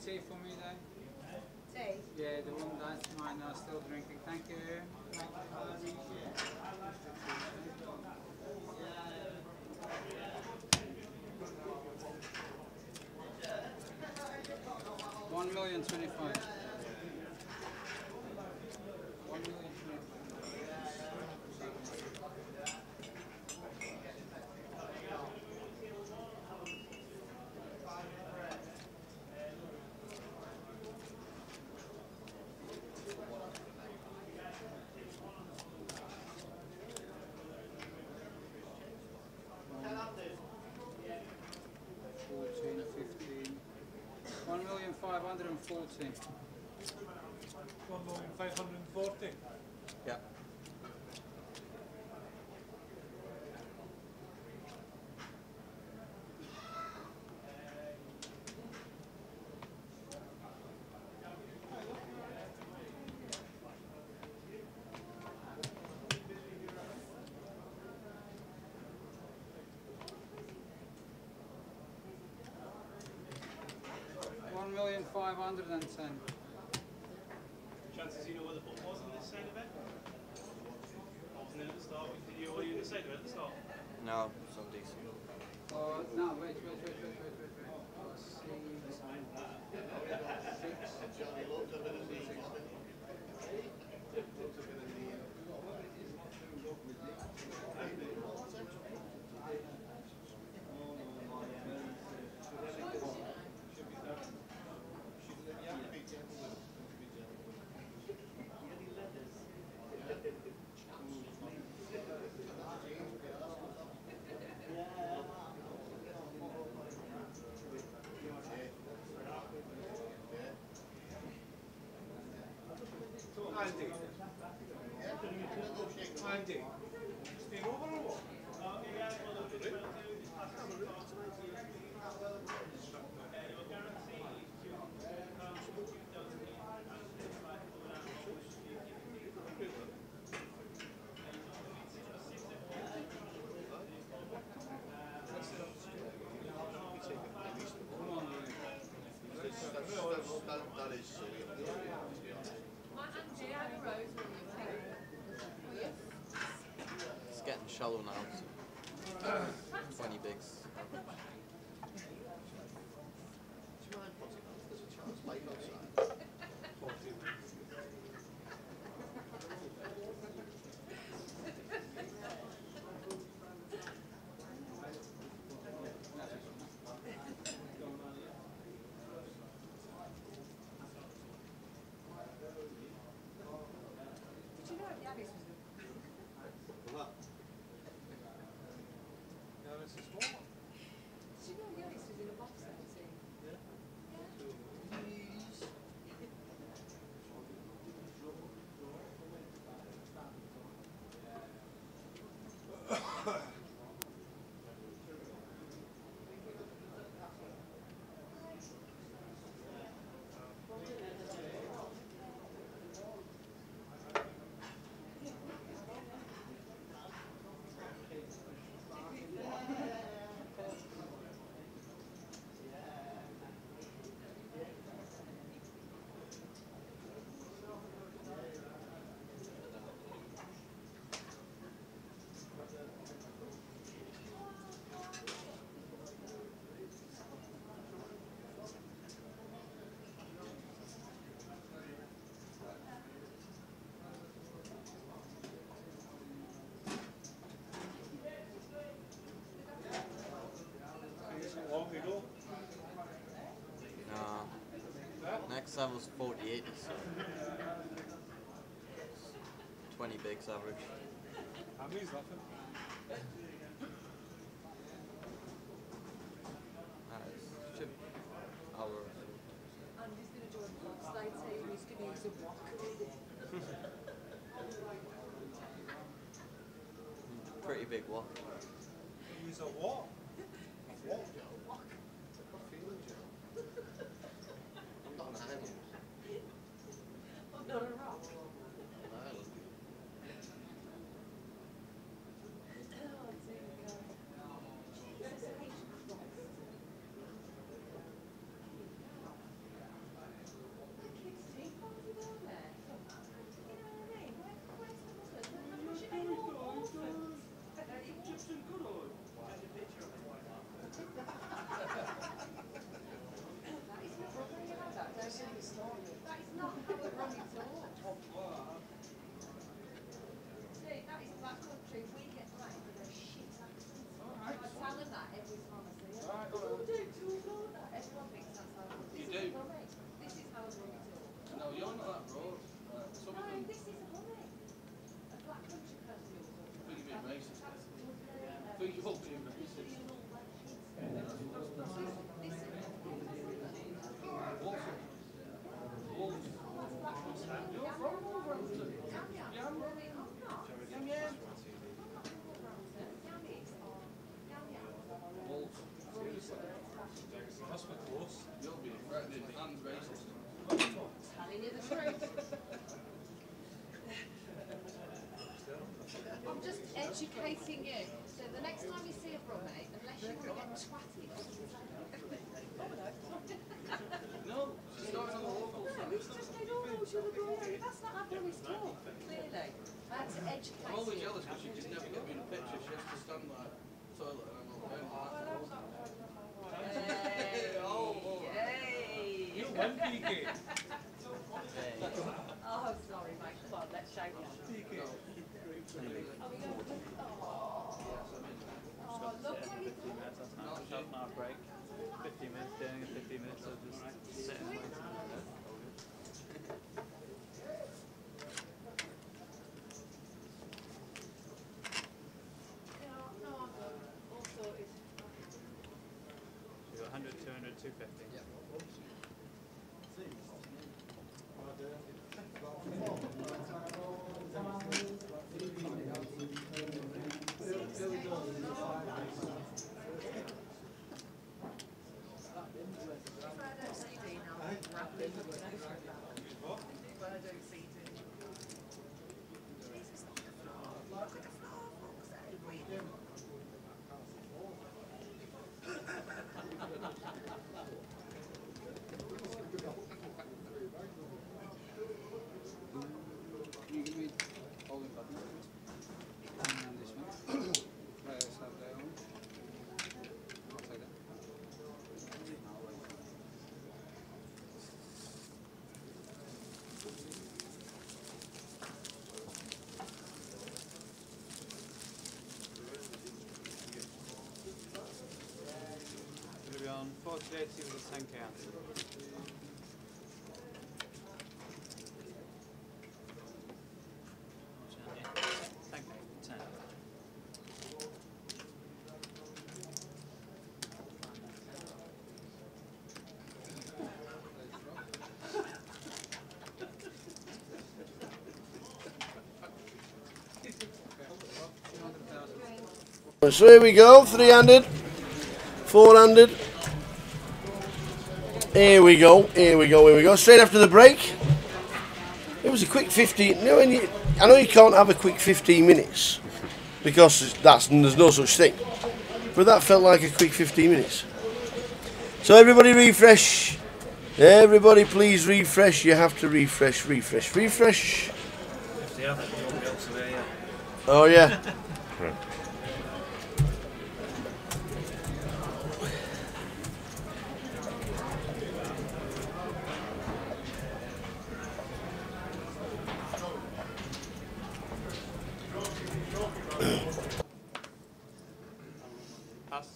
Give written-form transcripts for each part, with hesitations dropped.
tea for me then? Tea? Yeah, the one that's mine now, still drinking. Thank you. 1,025,000. 14, 15. 1,540,000. 1,540,000. Yeah. $1,510,000. Chances you know where the book was on this side of it? Wasn't it at the start? Did you already in the side of it at the start? No, some decent. No, wait. Let's see. 90. Stay over or what? It's getting shallow now. So 20 bigs. Next level's 48, so 20 bigs average. How many's laughing? Chip hour. I'm just going to join the slide saying he's going to use a walk. Pretty big walk. Use a what? What? Not a rock. stand by the toilet and I'm going You won, PK. Oh, sorry, mate. Come on, let's shake hands. PK. Oh, lovely. 15 minutes, that's nice. Half an hour break. 15 minutes doing it, 15 minutes of just sitting and waiting. All sorted. So you've got 100, 200, 250. Yeah. Can you give me holding button? And this one. Players have their own. I'll take that. We'll be on 4080 with a 10k answer. So here we go, 300, 400. Here we go, here we go, here we go. Straight after the break. It was a quick 15. No, I know you can't have a quick 15 minutes because there's no such thing. But that felt like a quick 15 minutes. So everybody refresh. Everybody please refresh. You have to refresh, refresh, refresh. If they haven't, you won't be able to hear you. Oh yeah. Pass.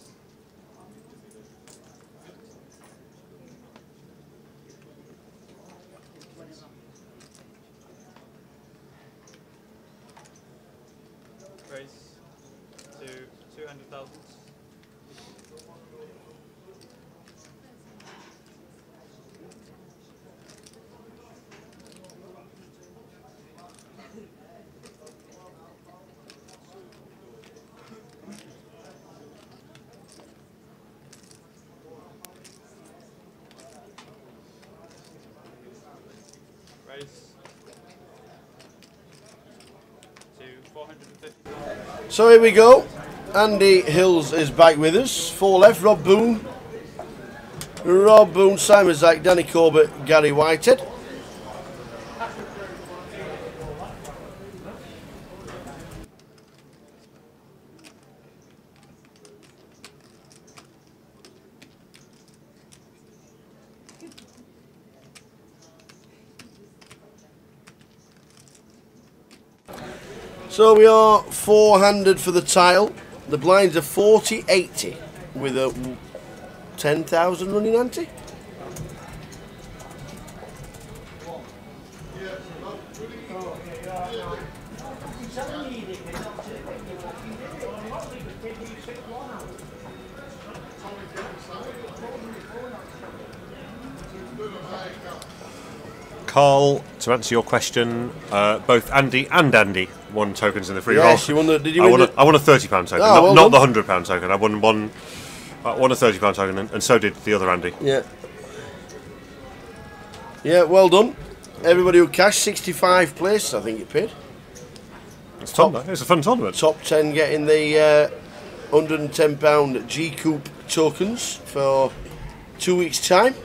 Raise to 200,000. Raise to 450. So here we go. Andy Hills is back with us. 4 left. Rob Boone, Simon Zach, Danny Corbett, Gary Whitehead. So we are 400 for the title. The blinds are 40-80 with a 10,000 running ante. Carl, to answer your question, both Andy and Andy won tokens in the free Yes, roll. you won the. Did you I win won, I won a £30 token, Oh, not well the £100 token. I won a £30 token, and so did the other Andy. Yeah. Yeah, well done. Everybody who cashed 65 places, I think it paid. It's fun, though. It's a fun tournament. Top 10 getting the £110 GUKPT tokens for 2 weeks' time.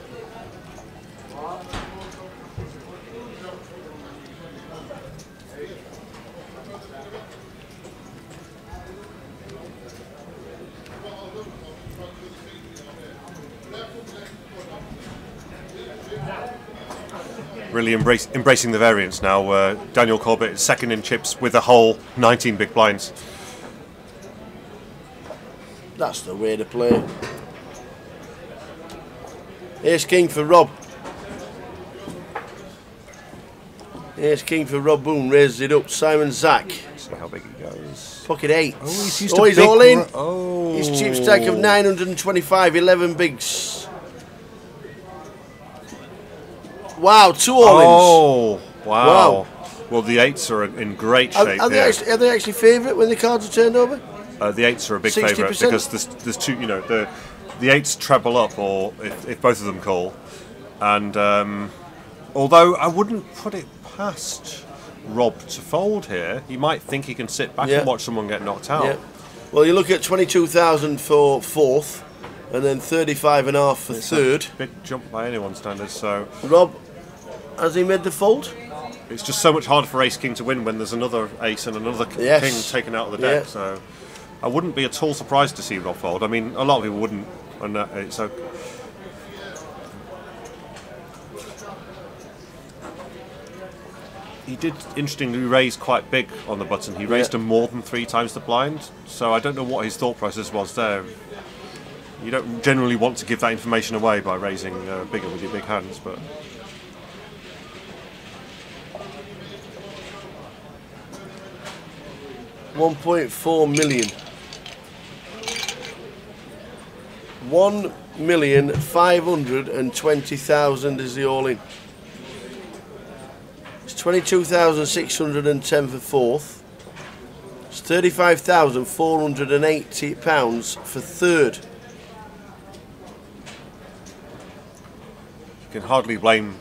Really embracing the variance now. Daniel Corbett is second in chips with a whole 19 big blinds. That's the way to play. Ace King for Rob. Ace King for Rob Boone, raises it up. Simon Zack. See how big he goes. Pocket 8. Oh, he's used Oh, a he's big all in. Oh. His chip stack of 925, 11 bigs. Wow, 2 all-ins. Oh, wow. Wow. Well, the 8s are in great shape Are here. they actually favourite when the cards are turned over? The 8s are a big 60%? favourite because there's two, you know, the 8s treble up, or if both of them call. And although I wouldn't put it past Rob to fold here, he might think he can sit back and watch someone get knocked out. Yeah. Well, you look at 22,000 for fourth, and then 35.5 for third. Big jump by anyone's standards. So Rob, has he made the fold? it's just so much harder for Ace King to win when there's another ace and another king taken out of the deck. Yeah. So I wouldn't be at all surprised to see Rob fold. I mean, a lot of people wouldn't, and it's okay. He did interestingly raise quite big on the button. He raised him more than 3 times the blind, so I don't know what his thought process was there. You don't generally want to give that information away by raising bigger with your big hands, but 1.4 million. 1,520,000 is the all-in. It's 22,610 for fourth. It's £35,480 for third. you can hardly blame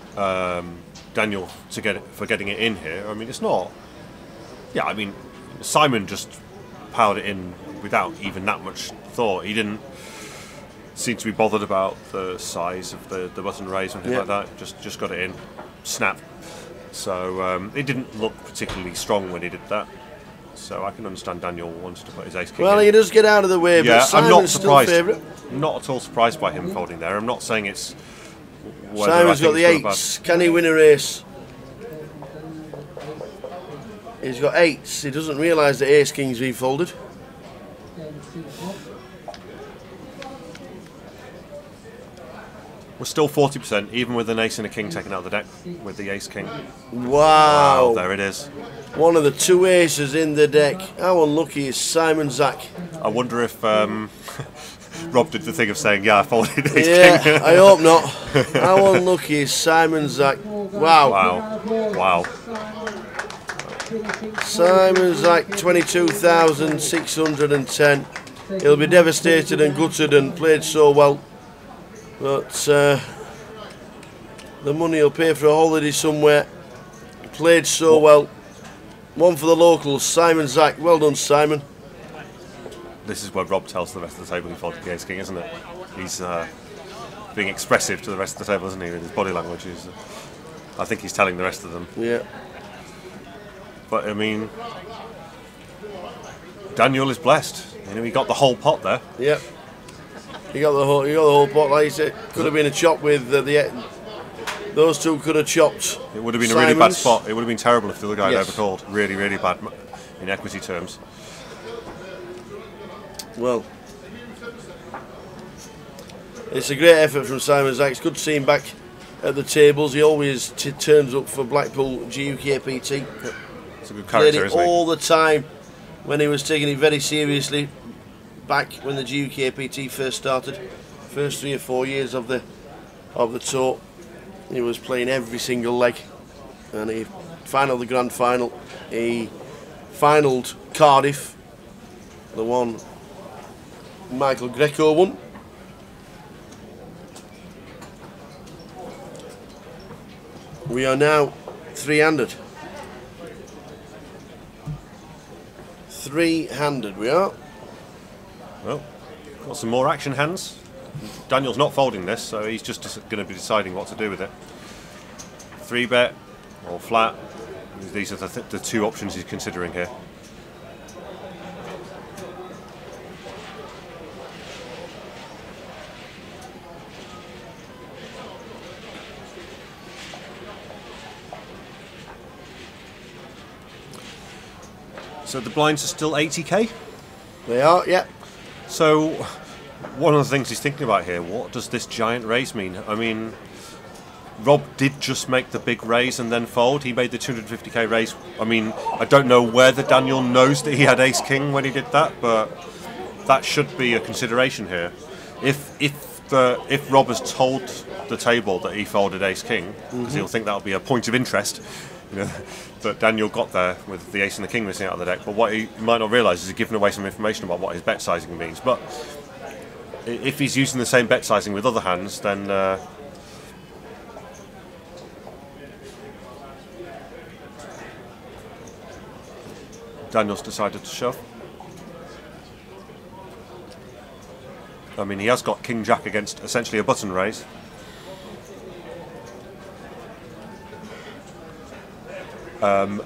Daniel for getting it in here. I mean, it's not. Yeah, I mean, Simon just powered it in without even that much thought. He didn't seem to be bothered about the size of the button raise or anything like that. Just got it in, snap. So it didn't look particularly strong when he did that. So I can understand Daniel wanted to put his ace king Well, in. he does get out of the way, Yeah, but Simon's still favourite. Not at all surprised by him folding there. I'm not saying it's. Simon's got the 8s. Can he win a race? He's got 8s. He doesn't realise that ace king's been folded. We're still 40%, even with an ace and a king taken out of the deck with the ace king. Wow. There it is. One of the 2 aces in the deck. How unlucky is Simon Zack? I wonder if Rob did the thing of saying, yeah, I folded ace king. I hope not. How unlucky is Simon Zack? Wow. Wow. Simon Zack, 22,610. He'll be devastated and gutted and played so well. But the money he'll pay for a holiday somewhere. Played so well. One for the locals, Simon Zack. Well done, Simon. This is where Rob tells the rest of the table he folded the ace king, isn't it? He's being expressive to the rest of the table, isn't he, with his body language. I think he's telling the rest of them. Yeah. But, I mean, Daniel is blessed. You know, he got the whole pot there. Yep. You got the whole pot, like you said. Could have been a chop with those two could have chopped. It would have been Simons. a really bad spot. It would have been terrible if the other guy had Yes. overcalled. Really, really bad in equity terms. Well, it's a great effort from Simon Zack. It's good to see him back at the tables. He always turns up for Blackpool GUKPT. It's a good Played character, it isn't he? all the time when he was taking it very seriously. Back when the GUKPT first started, first 3 or 4 years of the tour, he was playing every single leg, and he finalled the grand final. He finalled Cardiff, the one Michael Greco won. We are now 3-handed. 3-handed we are. Well, got some more action hands. Daniel's not folding this, so he's just going to be deciding what to do with it. 3-bet or flat. These are the 2 options he's considering here. So the blinds are still 80k? They are, yeah. So one of the things he's thinking about here, what does this giant raise mean? I mean, Rob did just make the big raise and then fold. He made the 250k raise. I mean, I don't know whether Daniel knows that he had ace king when he did that, but that should be a consideration here. If Rob has told the table that he folded ace king, because he'll think that'll be a point of interest, you know, that Daniel got there with the ace and the king missing out of the deck. But what he might not realise is he's given away some information about what his bet sizing means. But if he's using the same bet sizing with other hands, then Daniel's decided to shove. I mean, he has got King Jack against essentially a button raise.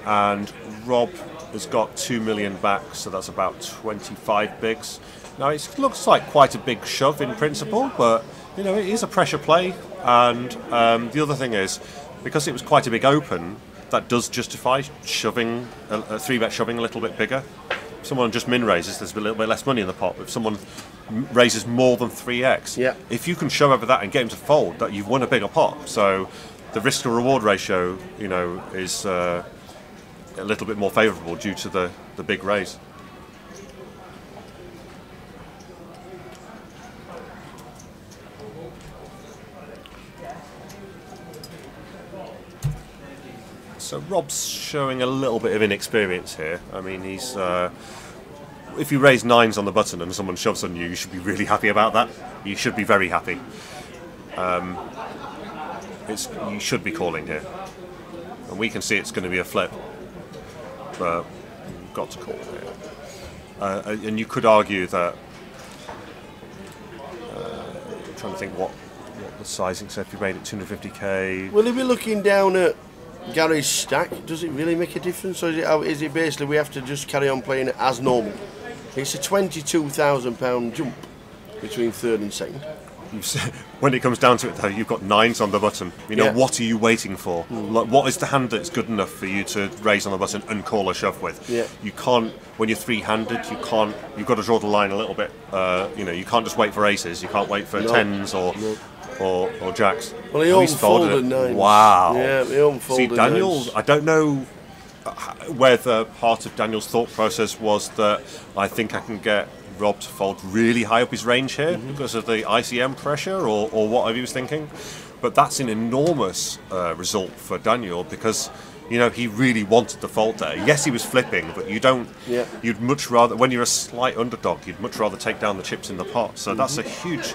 And Rob has got 2 million back, so that's about 25 bigs. Now, it looks like quite a big shove in principle, but you know, it is a pressure play. And the other thing is, because it was quite a big open, that does justify shoving a 3-bet shoving a little bit bigger. If someone just min raises, there's a little bit less money in the pot. If someone raises more than 3x, if you can shove over that and get him to fold, that you've won a bigger pot. So the risk to reward ratio, you know, is a little bit more favourable due to the big raise. So Rob's showing a little bit of inexperience here. I mean, he's if you raise 9s on the button and someone shoves on you, you should be really happy about that. You should be very happy. You should be calling here, and we can see it's going to be a flip, but you've got to call here. And you could argue that. I'm trying to think what the sizing said. If you made it 250k, will he be looking down at Gary's stack? Does it really make a difference, or is it basically we have to just carry on playing it as normal? It's a £22,000 jump between third and second. When it comes down to it, though, you've got 9s on the button. You know, what are you waiting for? Like, what is the hand that's good enough for you to raise on the button and call a shove with? You can't, when you're 3-handed, you can't. You've got to draw the line a little bit. You know, you can't just wait for aces. You can't wait for 10s or jacks. Well, he unfolded 9s. Wow. Yeah, he unfolded. See, Daniel, 9s. I don't know whether part of Daniel's thought process was that I think I can get Rob to fold really high up his range here because of the ICM pressure, or what he was thinking. But that's an enormous result for Daniel, because you know he really wanted the fold there. Yes, he was flipping, but you don't. You'd much rather, when you're a slight underdog, you'd much rather take down the chips in the pot. So that's a huge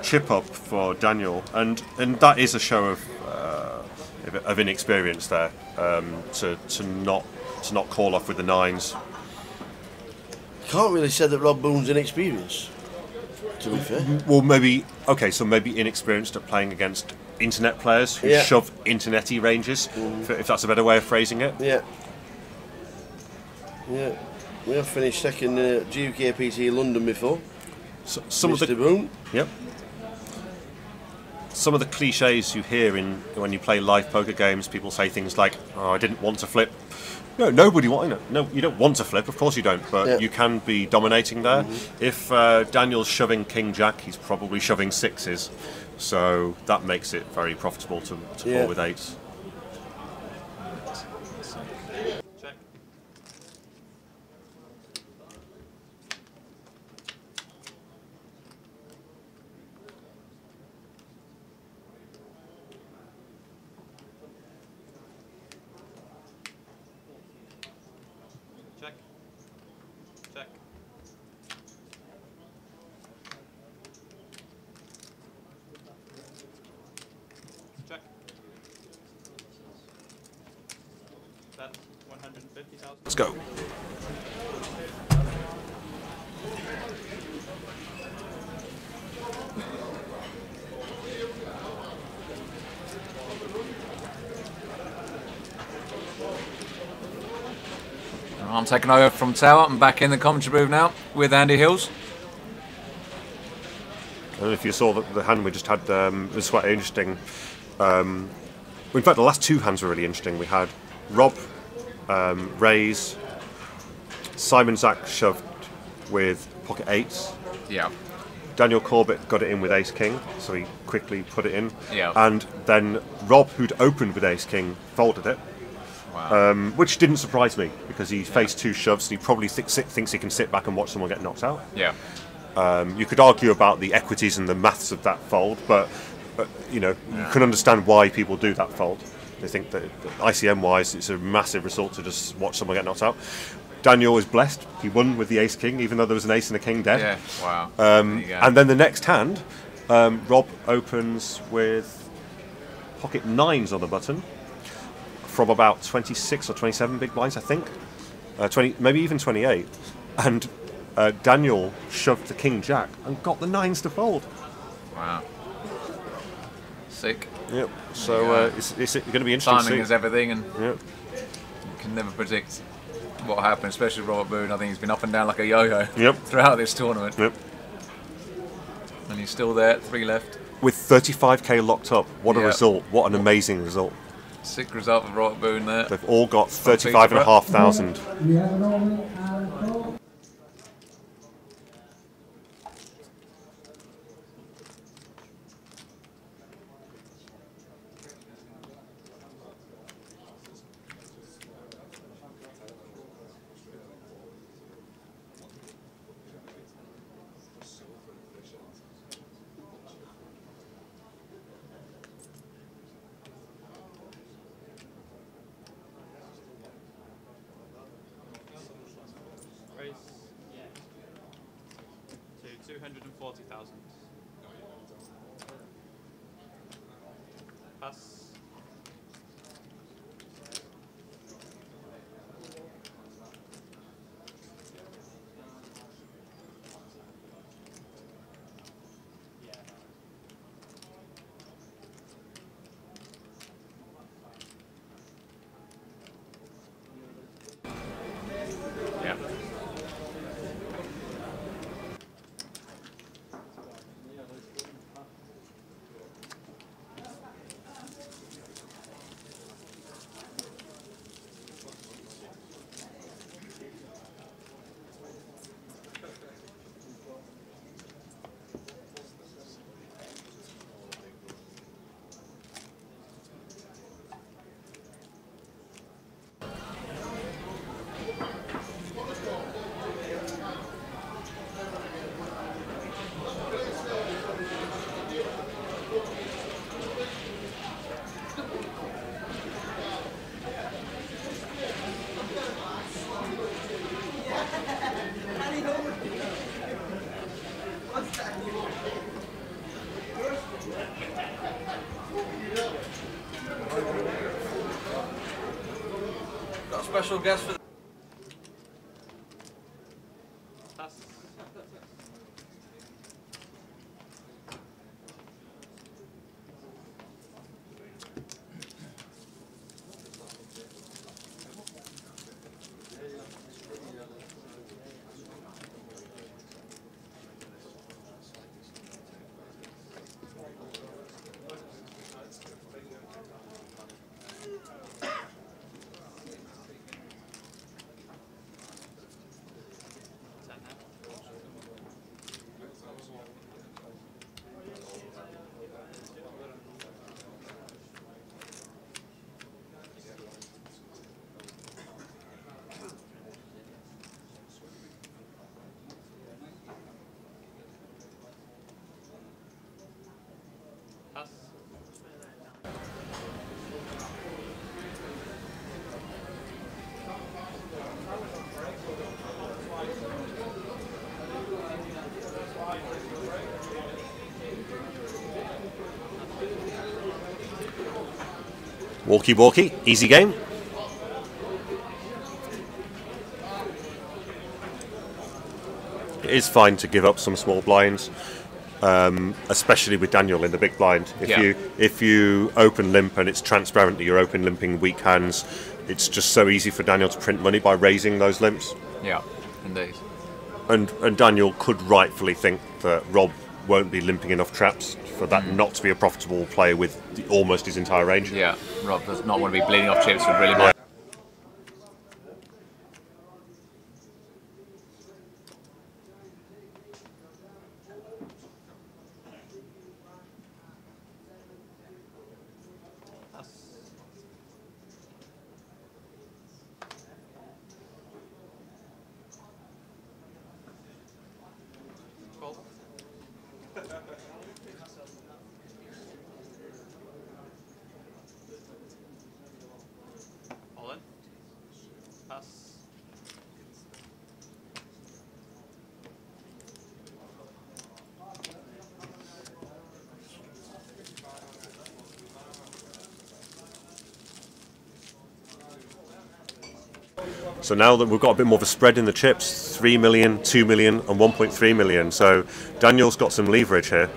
chip up for Daniel, and that is a show of inexperience there, to not call off with the 9s. Can't really say that Rob Boone's inexperienced, to be fair. Well, maybe inexperienced at playing against internet players who shove internety ranges, if that's a better way of phrasing it. Yeah. We have finished second at GUKPT London before. So, some Mr. of the Boone. Some of the cliches you hear when you play live poker games, people say things like, "Oh, I didn't want to flip." No, nobody you don't want to flip. Of course you don't, but you can be dominating there. If Daniel's shoving King Jack, he's probably shoving 6s, so that makes it very profitable to call with 8s. Check. Check. Check. Check. That's 150,000. Let's go. I'm taking over from Tower. I'm back in the commentary booth now with Andy Hills. I don't know if you saw the hand we just had, it was quite interesting. In fact, the last two hands were really interesting. We had Rob raise, Simon Zach shoved with pocket 8s. Yeah. Daniel Corbett got it in with ace king, so he quickly put it in. Yeah. And then Rob, who'd opened with ace king, folded it. Wow. Which didn't surprise me because he faced 2 shoves. And he probably thinks he can sit back and watch someone get knocked out. Yeah. You could argue about the equities and the maths of that fold, but you know, you can understand why people do that fold. They think that ICM-wise, it's a massive result to just watch someone get knocked out. Daniel was blessed. He won with the ace king, even though there was an ace and a king dead. Yeah. Wow. And then the next hand, Rob opens with pocket 9s on the button from about 26 or 27 big blinds, I think. 20, maybe even 28. And Daniel shoved the king jack and got the 9s to fold. Wow. Sick. Yep. So it's going to be interesting. Timing is everything, and Yep. you can never predict what will happen, especially Robert Boone. I think he's been up and down like a yo-yo throughout this tournament. Yep. And he's still there, 3 left. With 35k locked up. What a result. What an amazing result. Sick result for Robert Boone there. They've all got 35,500. Raise to 240,000. Pass. Yeah. Got a special guest for Pass. Pass. Walkie-walkie, easy game. It is fine to give up some small blinds, especially with Daniel in the big blind. If you open limp and it's transparent that you're open limping weak hands, it's just so easy for Daniel to print money by raising those limps. Yeah, indeed. And Daniel could rightfully think that Rob won't be limping enough traps for that not to be a profitable player with almost his entire range. Yeah, Rob does not want to be bleeding off chips with really much. So now that we've got a bit more of a spread in the chips, 3 million, 2 million, and 1.3 million. So Daniel's got some leverage here.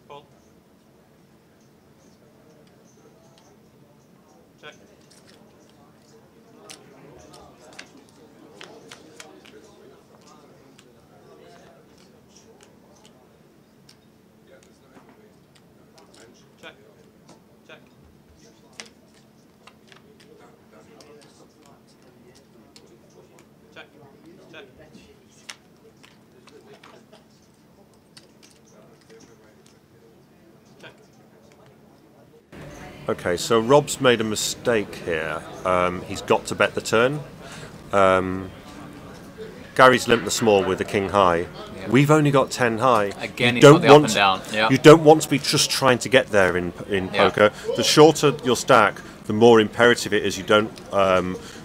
Call. Check. Check. Check. Check. Check. Check. Okay, so Rob's made a mistake here. He's got to bet the turn. Gary's limped the small with the king high. We've only got 10 high. Again, he's got the up and down. Yeah. You don't want to be just trying to get there in poker. The shorter your stack, the more imperative it is you don't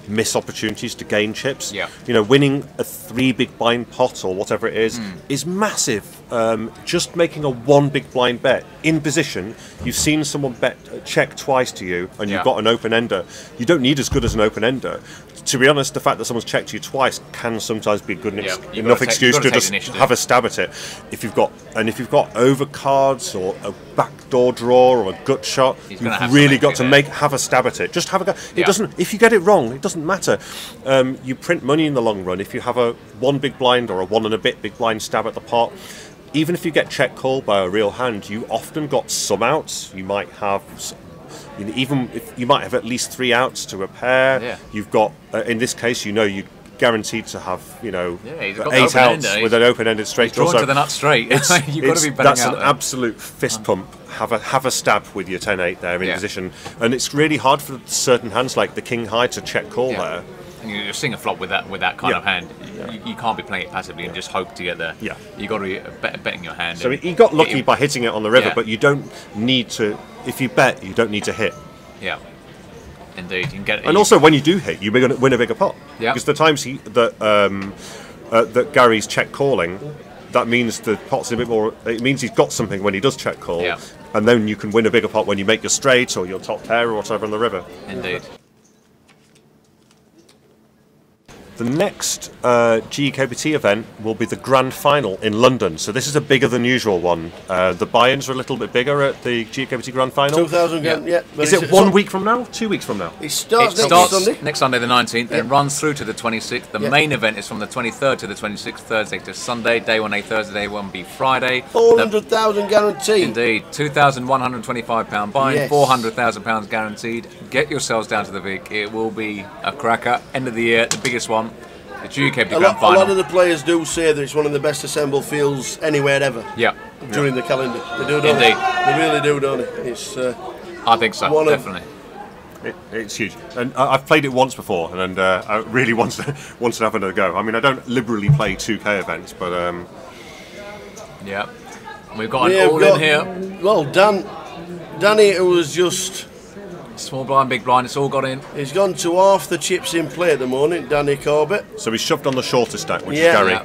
miss opportunities to gain chips. Yeah. You know, winning a 3 big blind pot or whatever it is massive. Just making a 1 big blind bet in position, you've seen someone bet check twice to you, and you've got an open ender. You don't need as good as an open ender. To be honest, the fact that someone's checked you twice can sometimes be a good enough excuse to just have a stab at it. If you've got overcards or a backdoor draw or a gut shot, you've really got to have a stab at it. Just have a go. It doesn't. If you get it wrong, it doesn't matter. You print money in the long run. If you have a 1 big blind or a 1 and a bit big blind stab at the pot, even if you get check called by a real hand, you often got some outs. You might have. Even if you might have at least 3 outs to a pair, you've got in this case, you're guaranteed to have 8 outs with an open-ended straight draw. Drawn to the nut straight. You've got to be betting that's out an there. absolute fist pump. Have a stab with your 10-8 there in position, and it's really hard for certain hands like the king high to check call there. And you're seeing a flop with that kind of hand. You can't be playing it passively and just hope to get there. Yeah, you got to be betting your hand. So he got lucky by hitting it on the river, but you don't need to. If you bet, you don't need to hit. Yeah, indeed, you can get it. And also, when you do hit, you're going to win a bigger pot. Yeah, because the times that Gary's check calling, that means the pot's a bit more. It means he's got something when he does check call, and then you can win a bigger pot when you make your straight or your top pair or whatever on the river. Indeed. The next GUKPT event will be the Grand Final in London. So this is a bigger than usual one. The buy-ins are a little bit bigger at the GUKPT Grand Final. 2,000 yeah. Is it 1 week from now? 2 weeks from now? It starts next Sunday the 19th and runs through to the 26th. The main event is from the 23rd to the 26th, Thursday to Sunday. Day 1A Thursday, day 1B Friday. 400,000 guaranteed. Indeed. £2,125 buy-in, £400,000 guaranteed. Get yourselves down to the Vic. It will be a cracker. End of the year, the biggest one. The GUKPT Grand Final. A lot of the players do say that it's one of the best assembled fields anywhere ever. Yeah. During the calendar, they do, don't they? They really do, don't they? It's. I think so. Definitely. It's huge, and I've played it once before, and I really want to have another go. I mean, I don't liberally play 2K events, but yeah, we've got an all in here. Well, Danny, who was just. Small blind, big blind, it's all got in. He's gone to half the chips in play at the moment, Danny Corbett. So he's shoved on the shorter stack, which is Gary. Yeah.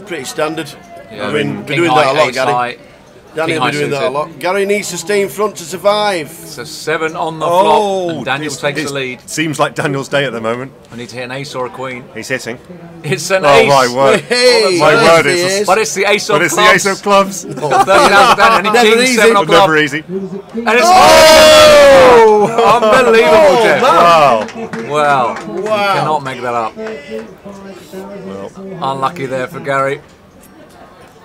Pretty standard. Yeah. I mean, been doing that a lot, Gary. Danny will be doing that a lot. Gary needs to stay in front to survive. So 7 on the flop, and Daniel takes the lead. Seems like Daniel's day at the moment. I need to hit an ace or a queen. He's hitting. It's an ace. Oh my word! Hey, my word! But it's the ace of clubs. But it's the ace of clubs. 30,000 down, and never easy. 7 of Never easy. And it's unbelievable, Jeff. Wow. You cannot make that up. Unlucky there for Gary.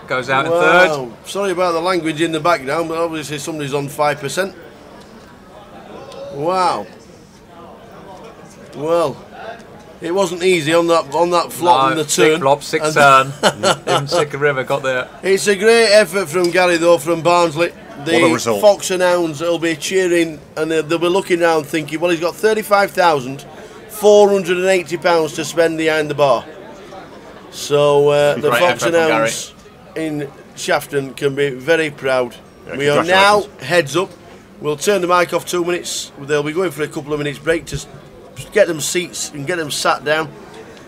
Goes out in third. Sorry about the language in the background, but obviously somebody's on 5%. Wow. Well, it wasn't easy on that flop and the turn. 6 flop, 6 turn. Even Sicker River got there. It's a great effort from Gary though, from Barnsley. The Fox and Hounds will be cheering and they'll be looking around thinking, well, he's got £35,480 to spend behind the bar. So the Great Fox effort and from Hounds in Shafton can be very proud. Yeah, We are now congratulations. heads up. We'll turn the mic off 2 minutes. They'll be going for a couple of minutes break to get them seats and get them sat down.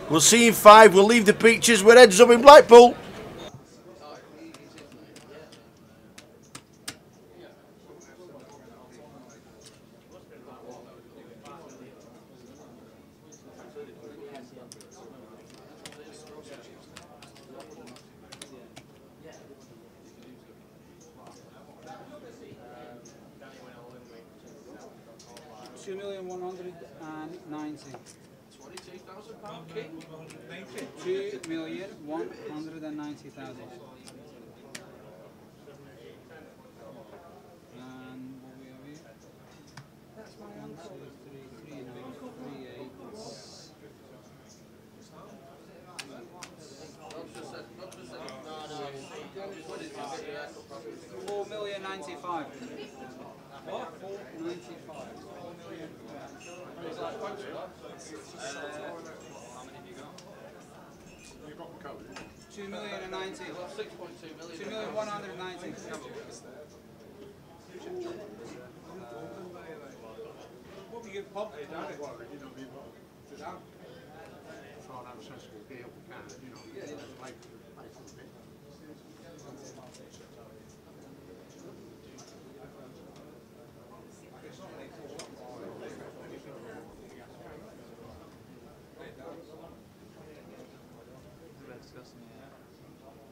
We'll see you in 5. We'll leave the beaches. We're heads up in Blackpool. £2,190,000. £2,190,000. And what we have here? That's my 1, 2, 3, 3, 9, 3, 8. 4,095,000. What? 495. You've got the code. 2,090,000. 6.2 million. 2,190,000. What we get pumped, don't worry, you know, just try and have a sensible deal we can, you know, like for the bit.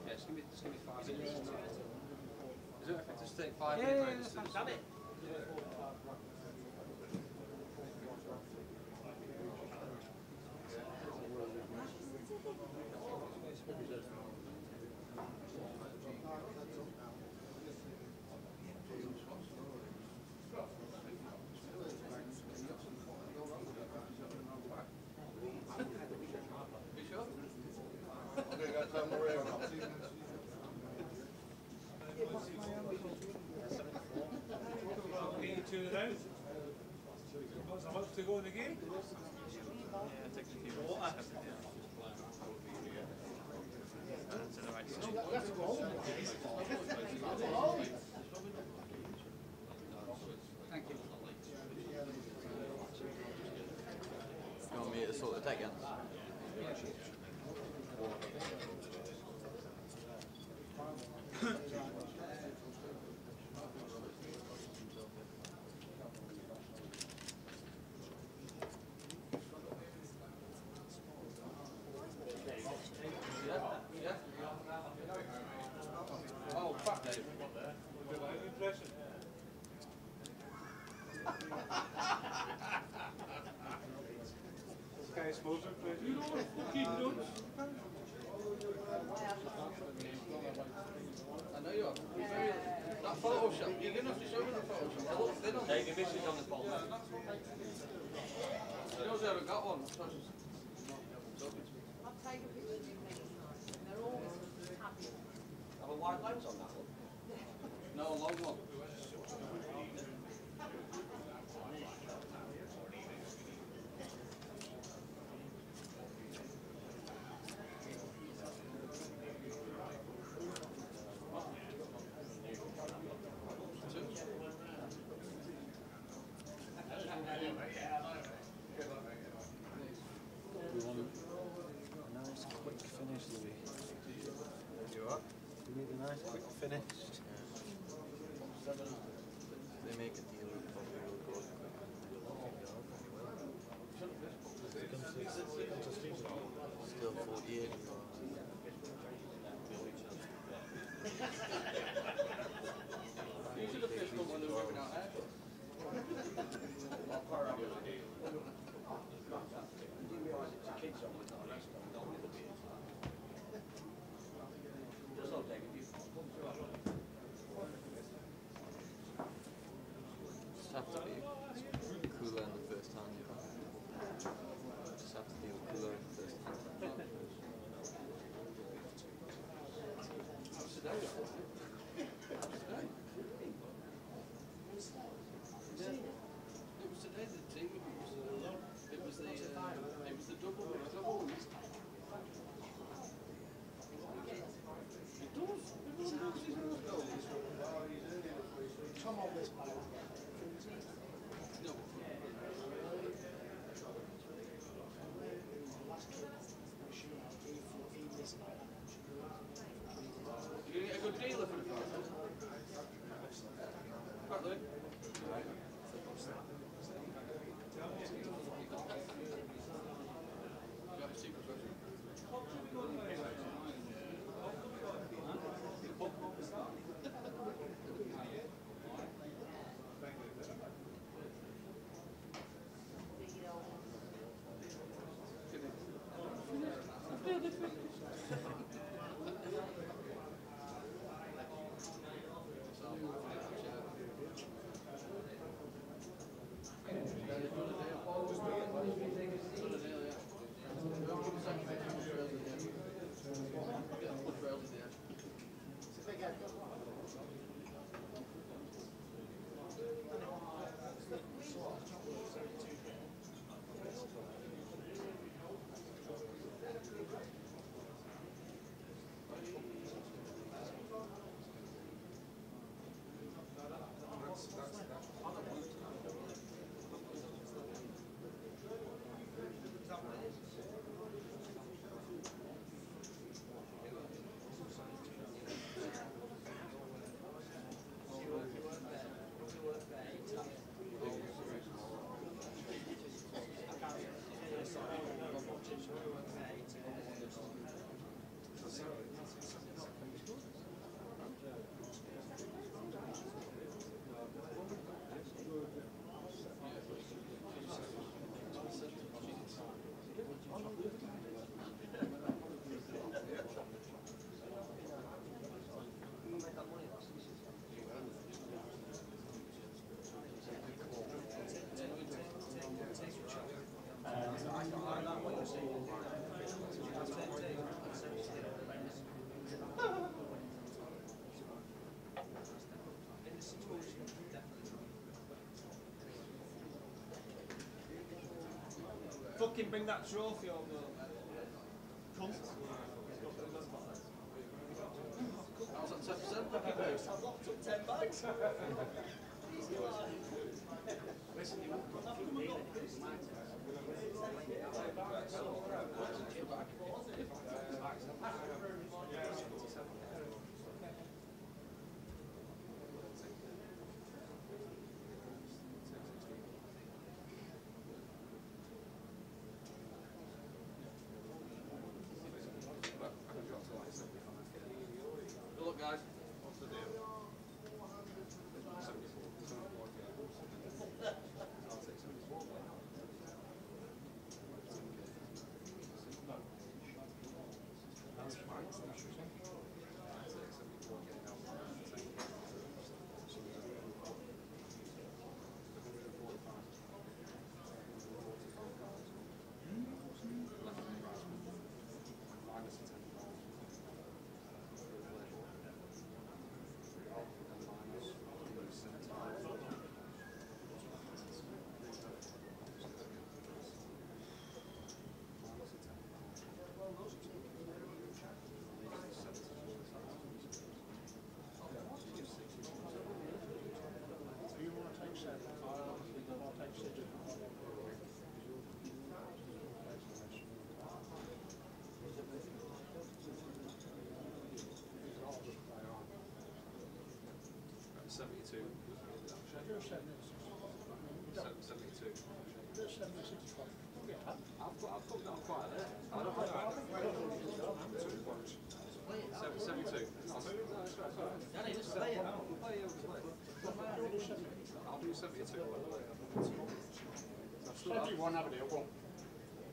Yeah, it's going to be 5 minutes. Is it okay to just take 5 Yeah, minutes? that's fine. To go in the game? Yeah, it takes a few minutes. To the right side. Thank you. You want me to sort the deck ends? Oh, fuck, Dave. Sky Smoke impression. You know what fucking nuts? I know you are. That Photoshop, you're going to have to show me the Photoshop. It looks thin on the this is on the phone. She knows I haven't got one. I've taken pictures of you many times. They're all happy. Have a wide lens on that one? No, a long one. We want a nice quick finish, Louis. You are? We need a nice quick finish. They make a deal with probably will go still 48. You should have fished them when they were working out there. Just have to be cooler in the first hand. Just have to be cooler in the first hand. fucking bring that trophy over. Cunt. I was at 10%. I've locked up 10 bags. Good luck, guys.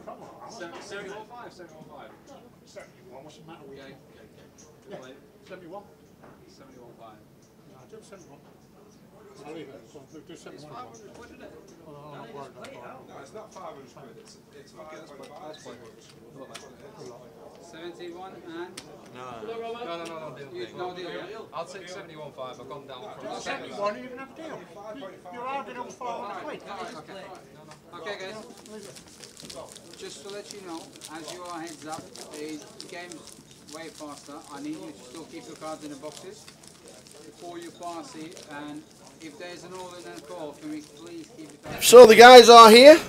Come on. 71.5, 71.5. 71, what's the matter with you? Yeah. 71? 71.5. No, do 71. I'll leave it. Do 71. Well, I'm not worried about that. No, it's not 500 quid, it's 500. 71 and No, no deal. Yeah? I'll take 71.5. I've gone down from 71, you even have a deal. You're arguing on 400 quid. Okay, guys. Just to let you know, as you are heads up, the game's way faster. I need you to still keep your cards in the boxes before you pass it, and if there's an ordinary call, can we please keep it on? So the guys are here.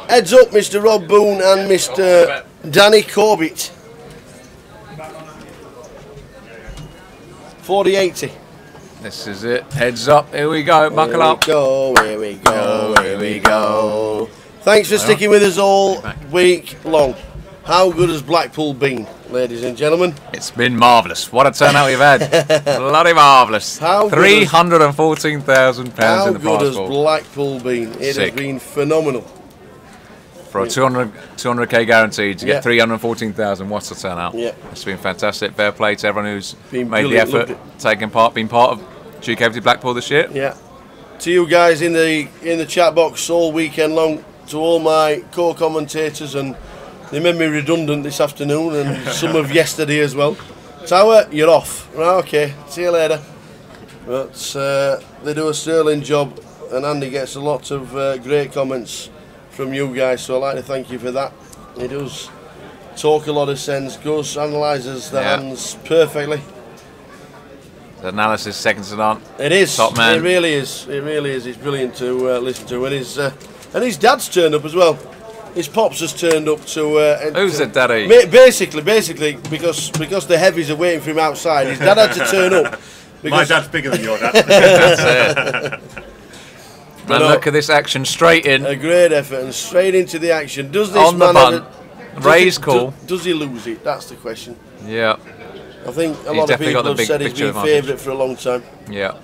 Heads up, Mr. Rob Boone and Mr. Danny Corbett. 40-80. This is it. Heads up. Here we go. Buckle up. Here we go. Thanks for sticking with us all week long. How good has Blackpool been, ladies and gentlemen? It's been marvellous. What a turnout we've had. Bloody marvellous. £314,000 in the prize How good has pool. Blackpool been? It has been phenomenal. For a 200k guaranteed to get 314,000. What a turnout. Yeah. It's been fantastic. Fair play to everyone who's Been made the brilliant, effort, taken part, been part of GUKPT Blackpool this year. Yeah. To you guys in the chat box all weekend long, to all my co-commentators, and they made me redundant this afternoon and some of yesterday as well. Tower, you're off. Right, okay, see you later. But they do a sterling job, and Andy gets a lot of great comments from you guys, so I'd like to thank you for that. He does talk a lot of sense, analyses the hands perfectly. The analysis second to none. It is. Top man. It really is. It really is. It's brilliant to listen to. And his dad's turned up as well. His pops has turned up to. Who's the daddy? Basically, because the heavies are waiting for him outside. His dad had to turn up. My dad's bigger than your dad. That's it. And look at this action, straight in. A great effort and straight into the action. Does this on the man bun? Ray's call. Does he lose it? That's the question. Yeah. I think a lot of people have said he's been favourite for a long time. Yeah.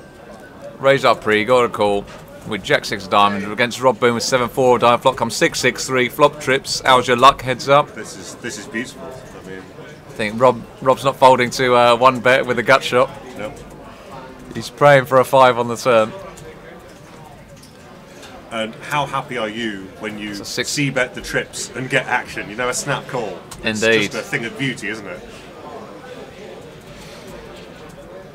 Ray's up pre, got a call with Jack 6 diamond against Rob Boone with 7-4 diamond flop. Comes 6-6-3 flop trips. How's your luck? Heads up. This is beautiful. I mean, I think Rob's not folding to one bet with a gut shot. Nope. He's praying for a 5 on the turn. And how happy are you when you c-bet the trips and get action? You know, a snap call. Indeed. It's just a thing of beauty, isn't it?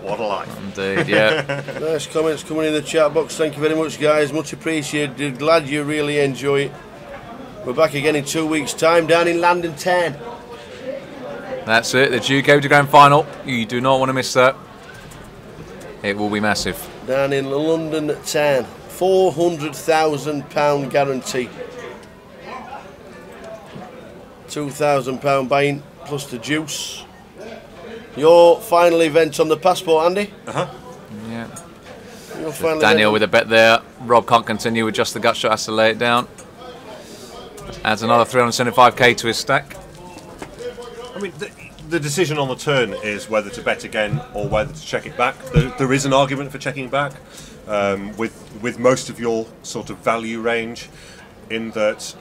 What a life. Indeed, yeah. Nice comments coming in the chat box. Thank you very much, guys. Much appreciated. Glad you really enjoy it. We're back again in 2 weeks' time down in London 10. That's it, the GUKPT Grand Final. You do not want to miss that. It will be massive. Down in London 10. £400,000 guarantee. £2,000 buy-in plus the juice. Your final event on the passport, Andy? Yeah. Your final Daniel event. with a bet there. Rob can't continue with just the gut shot, has to lay it down. Adds another 375k to his stack. I mean, the decision on the turn is whether to bet again or whether to check it back. There is an argument for checking back with most of your sort of value range, in that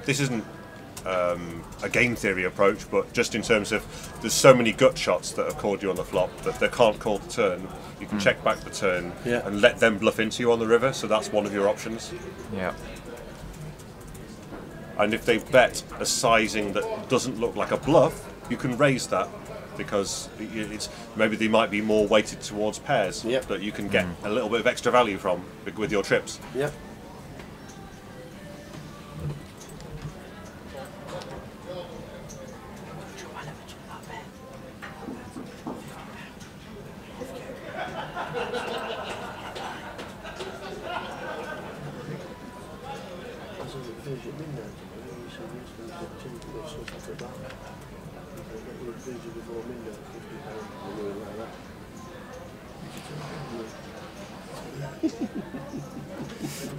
this isn't a game theory approach, but just in terms of there's so many gut shots that have called you on the flop that they can't call the turn. You can check back the turn and let them bluff into you on the river, so that's one of your options. Yeah. And if they bet a sizing that doesn't look like a bluff, you can raise that, because it's maybe they might be more weighted towards pairs that you can get a little bit of extra value from with your trips. Yeah.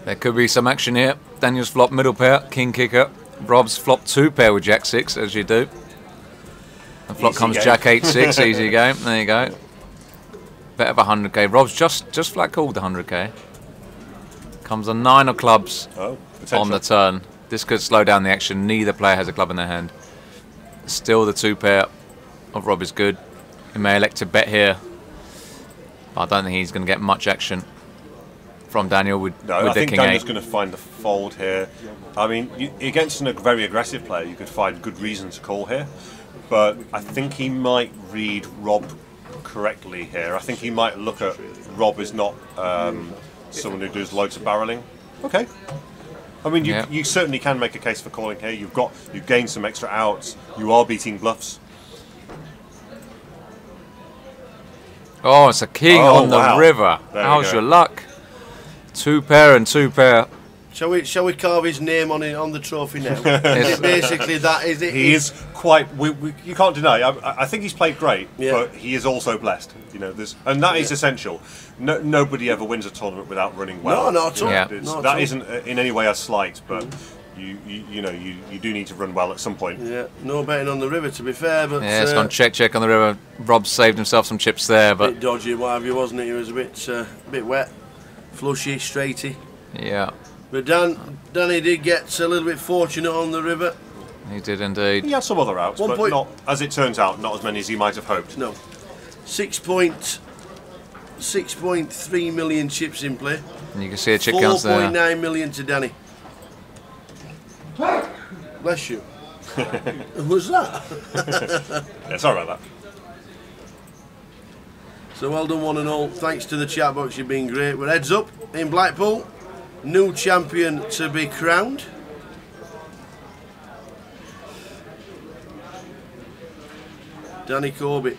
There could be some action here. Daniel's flop middle pair, king kicker. Rob's flop 2 pair with jack 6, as you do. And flop comes jack 8-6, easy game. There you go. Bet of 100k. Rob's just flat called the 100k. Comes a 9 of clubs on the turn. This could slow down the action. Neither player has a club in their hand. Still the 2 pair of Rob is good. He may elect to bet here. But I don't think he's going to get much action from Daniel with the king 8. I think Daniel's going to find the fold here. I mean, against a very aggressive player, you could find good reason to call here. But I think he might read Rob correctly here. I think he might look at Rob as not someone who does loads of barreling. Okay. I mean, you certainly can make a case for calling here. You've gained some extra outs. You are beating bluffs. Oh, it's a king on the river. How's your luck? 2 pair and 2 pair. Shall we carve his name on the trophy now? Basically, that is it. He is quite. You can't deny. I think he's played great, but he is also blessed. You know, and that is essential. Nobody ever wins a tournament without running well. No, not at all. That isn't in any way a slight, but you do need to run well at some point. Yeah, no betting on the river, to be fair. But yeah, it's gone check on the river. Rob saved himself some chips there, but bit dodgy, what have you, wasn't it? He was a bit wet, flushy, straighty. Yeah. But Danny did get a little bit fortunate on the river. He did indeed. He had some other outs, but not, as it turns out, not as many as he might have hoped. No. 6.3 million chips in play. And you can see a chip counts there. 4.9 million to Danny. Bless you. Who was that? Yeah, sorry about that. So well done, one and all. Thanks to the chat box, you've been great. We're heads up in Blackpool. New champion to be crowned. Danny Corbett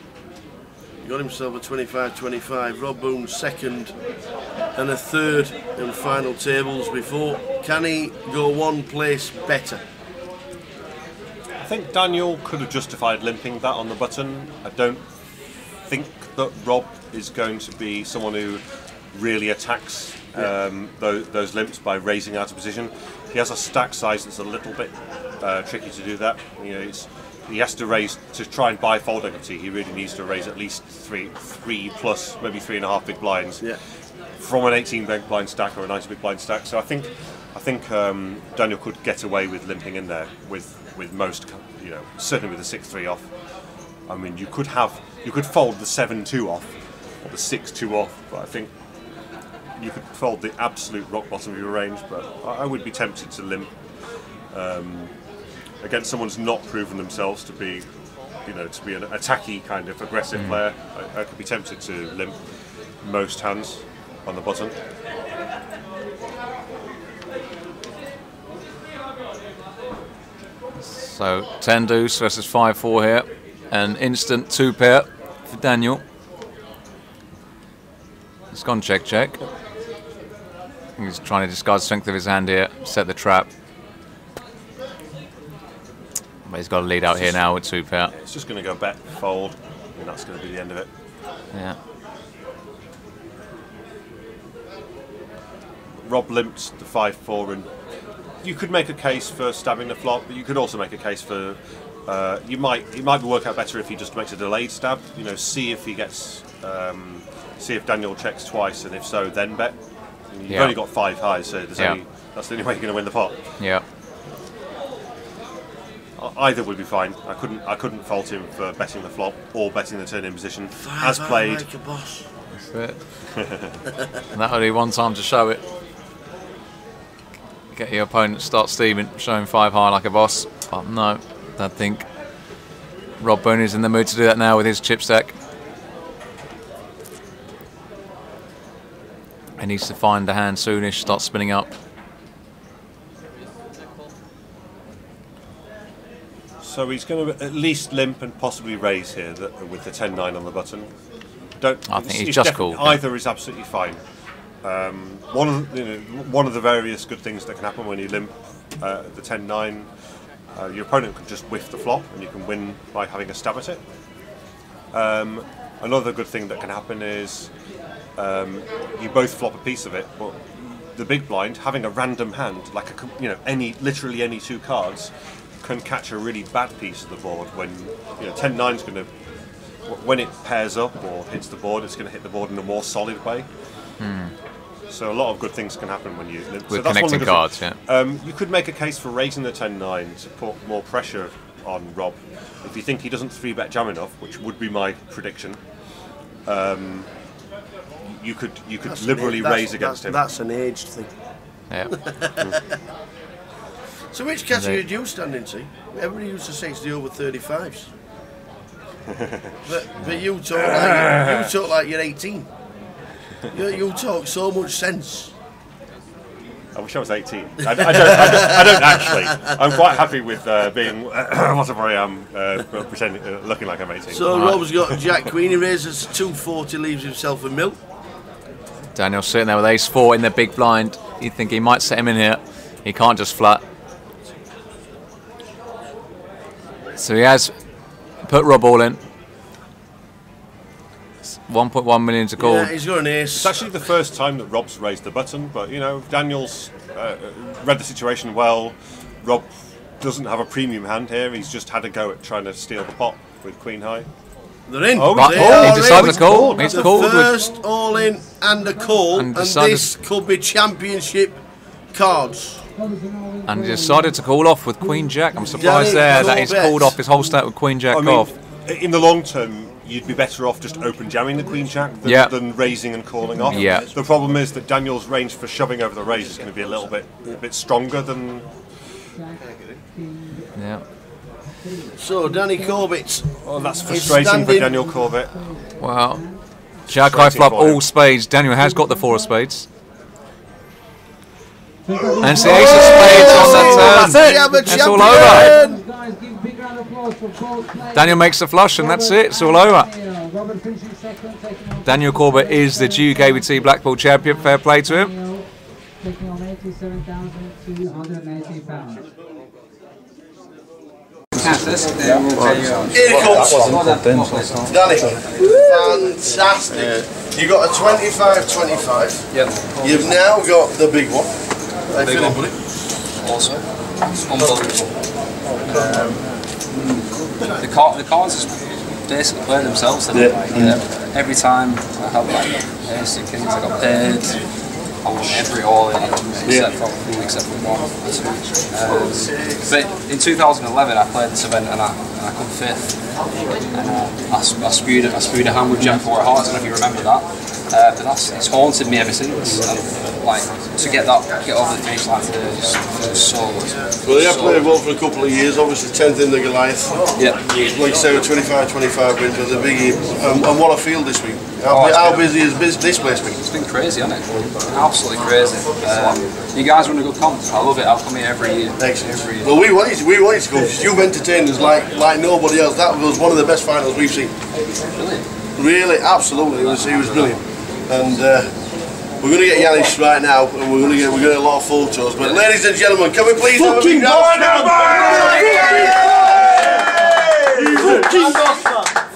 got himself a 25-25. Rob Boone second and a third in final tables before. Can he go one place better? I think Daniel could have justified limping that on the button. I don't think that Rob is going to be someone who really attacks those limps by raising out of position. He has a stack size that's a little bit tricky to do that. You know, he has to raise to try and buy fold equity. He really needs to raise at least three plus, maybe 3.5 big blinds from an 18 big blind stack or a 90 big blind stack. So I think Daniel could get away with limping in there with most, you know, certainly with the 6-3 off. I mean, you could fold the 7-2 off or the 6-2 off, but I think you could fold the absolute rock bottom of your range. But I would be tempted to limp against someone who's not proven themselves to be, you know, to be an attacky kind of aggressive player. I could be tempted to limp most hands on the button. So 10 deuce versus 5-4 here. An instant 2-pair for Daniel. It's gone check. He's trying to discard strength of his hand here, set the trap. But he's got to lead out here now with 2-pair. It's just going to go bet, fold, and that's going to be the end of it. Yeah. Rob limped the 5-4, and you could make a case for stabbing the flop, but you could also make a case for it might work out better if he just makes a delayed stab. You know, see if he gets, see if Daniel checks twice, and if so, then bet. You've only got 5 high, so that's the only way you're going to win the pot. Yeah. Either would be fine. I couldn't fault him for betting the flop or betting the turn in position. 5 as played. like a boss. That's it. And that'll be one time to show it. Get your opponent to start steaming, showing 5 high like a boss. But no, I think Rob Boone is in the mood to do that now with his chip stack. He needs to find the hand soonish, start spinning up. So he's going to at least limp and possibly raise here with the 10-9 on the button. I think he's just cool. Either is absolutely fine. One of the various good things that can happen when you limp the 10-9, your opponent can just whiff the flop and you can win by having a stab at it. Another good thing that can happen is you both flop a piece of it, but the big blind, having a random hand, like literally any 2 cards, can catch a really bad piece of the board when 10-9's going to, when it pairs up or hits the board, it's going to hit the board in a more solid way. So a lot of good things can happen when you limp. With connecting cards, you could make a case for raising the 10-9 to put more pressure on Rob. If you think he doesn't 3-bet jam enough, which would be my prediction, you could liberally raise against him. That's an aged thing. Yeah. So which category do you stand into? Everybody used to say it's the over 35s. but you talk like you're 18. You talk so much sense. I wish I was 18. I don't actually. I'm quite happy with being whatever I am, pretending, looking like I'm 18. So Rob's got Jack Queen. He raises 240, leaves himself a mil. Daniel's sitting there with ace-4 in the big blind. You think he might set him in here. He can't just flat. So he has put Rob all in. 1.1 million to call. Yeah, he's got an ace. It's actually the first time that Rob's raised the button, but Daniel's read the situation well. Rob doesn't have a premium hand here. He's just had a go at trying to steal the pot with Queen High. They're in. He decided to call. He's called the first all in and a call, and this could be championship cards. And he decided to call off with Queen Jack. I'm surprised that he's called off his whole stack with Queen Jack off. In the long term, you'd be better off just open jamming the Queen Jack than raising and calling off. Yeah. The problem is that Daniel's range for shoving over the raise is going to be a bit stronger than. Yeah. So Danny Corbett. Oh, that's frustrating for Daniel Corbett. Well, Jack high flop all spades. Daniel has got the 4 of spades. And it's the ace of spades on the turn. That's it. It's all over. Daniel makes the flush and that's it. It's all over. Daniel Corbett is the GUKPT Blackpool champion. Fair play to him. Taking on £87,280. Here it comes. Danny, fantastic. You got a 25-25. Yep. You've now got the big one. Big one. Awesome. Unbelievable. The cards just basically play themselves. Every time I had like ace of kings, I got paid. I won every all in except for one or two. But in 2011, I played this event and I come 5th. And I spewed a hand with Jack 4 of hearts. I don't know if you remember that. But it's haunted me ever since. And, like, to get over the finish line today was so good. Well, they played well for a couple of years. Obviously, 10th in the Goliath. Yeah. Like you say, with 25-25 wins with the biggie. And what a field this week. How busy has this place been? It's been crazy, hasn't it? Absolutely crazy. You guys run a good comp. I love it. I'll come here every year. Excellent. Every year. Well, we wanted to go because you've entertained us like nobody else. That was one of the best finals we've seen. Brilliant. Really, absolutely, it was brilliant. And we're going to get Yanis right now, and we're going to get a lot of photos. But ladies and gentlemen, can we please have a big round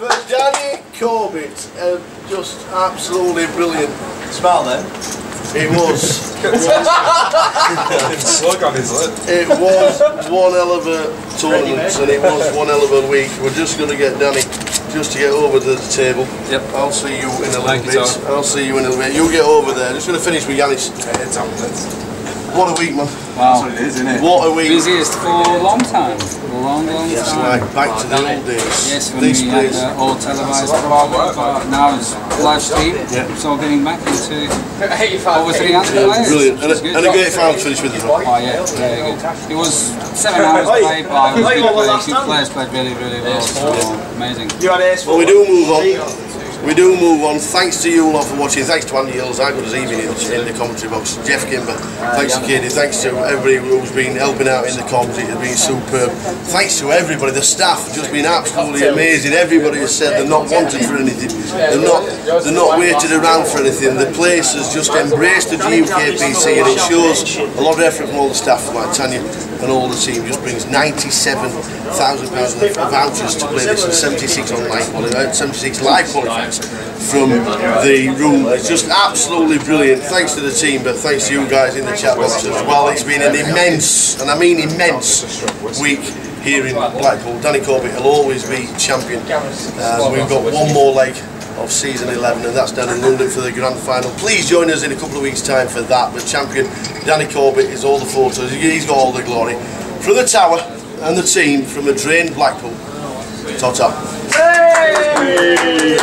for Danny Corbett? Just absolutely brilliant. Smile then. It was. Slug on his lip. It was one hell of a tournament, and it was one hell of a week. We're just going to get Danny just to get over to the table. Yep. I'll see you in a little bit. I'll see you in a little bit. You get over there. Just going to finish with Yanis. What a week, man. Wow. That's what it is, isn't it? What a week. Busiest for a long time. A long Yes, time. like back to the old days. Yes, when This we had place. all televised program, but now it's live stream. Yeah. So getting back into over 300 players. Brilliant. which is good. And a great final to finish with as well. Oh yeah, very good. It was 7 hours played, but it was good play. Good players played really, really well. So amazing. Well, we do move on. We do move on. Thanks to you all for watching. Thanks to Andy Hills. I got his evening in the commentary box. Jeff Kimber. Thanks to Katie. Thanks to everybody who's been helping out in the comms. It has been superb. Thanks to everybody. The staff have just been absolutely amazing. Everybody has said they're not wanted for anything. They're not waited around for anything. The place has just embraced the GUKPT, and it shows a lot of effort from all the staff, like Tanya and all the team. Just brings £97,000 of vouchers to play this, and 76 online qualifiers, 76 live qualifiers from the room. It's just absolutely brilliant. Thanks to the team, but thanks to you guys in the chat box as well. It's been an immense, and I mean immense, week here in Blackpool. Danny Corbett will always be champion. We've got one more leg of season 11, and that's down in London for the grand final. Please join us in a couple of weeks' time for that. But champion Danny Corbett is all the photos. He's got all the glory. From the tower and the team from a drained Blackpool. Ta-ta. Hey!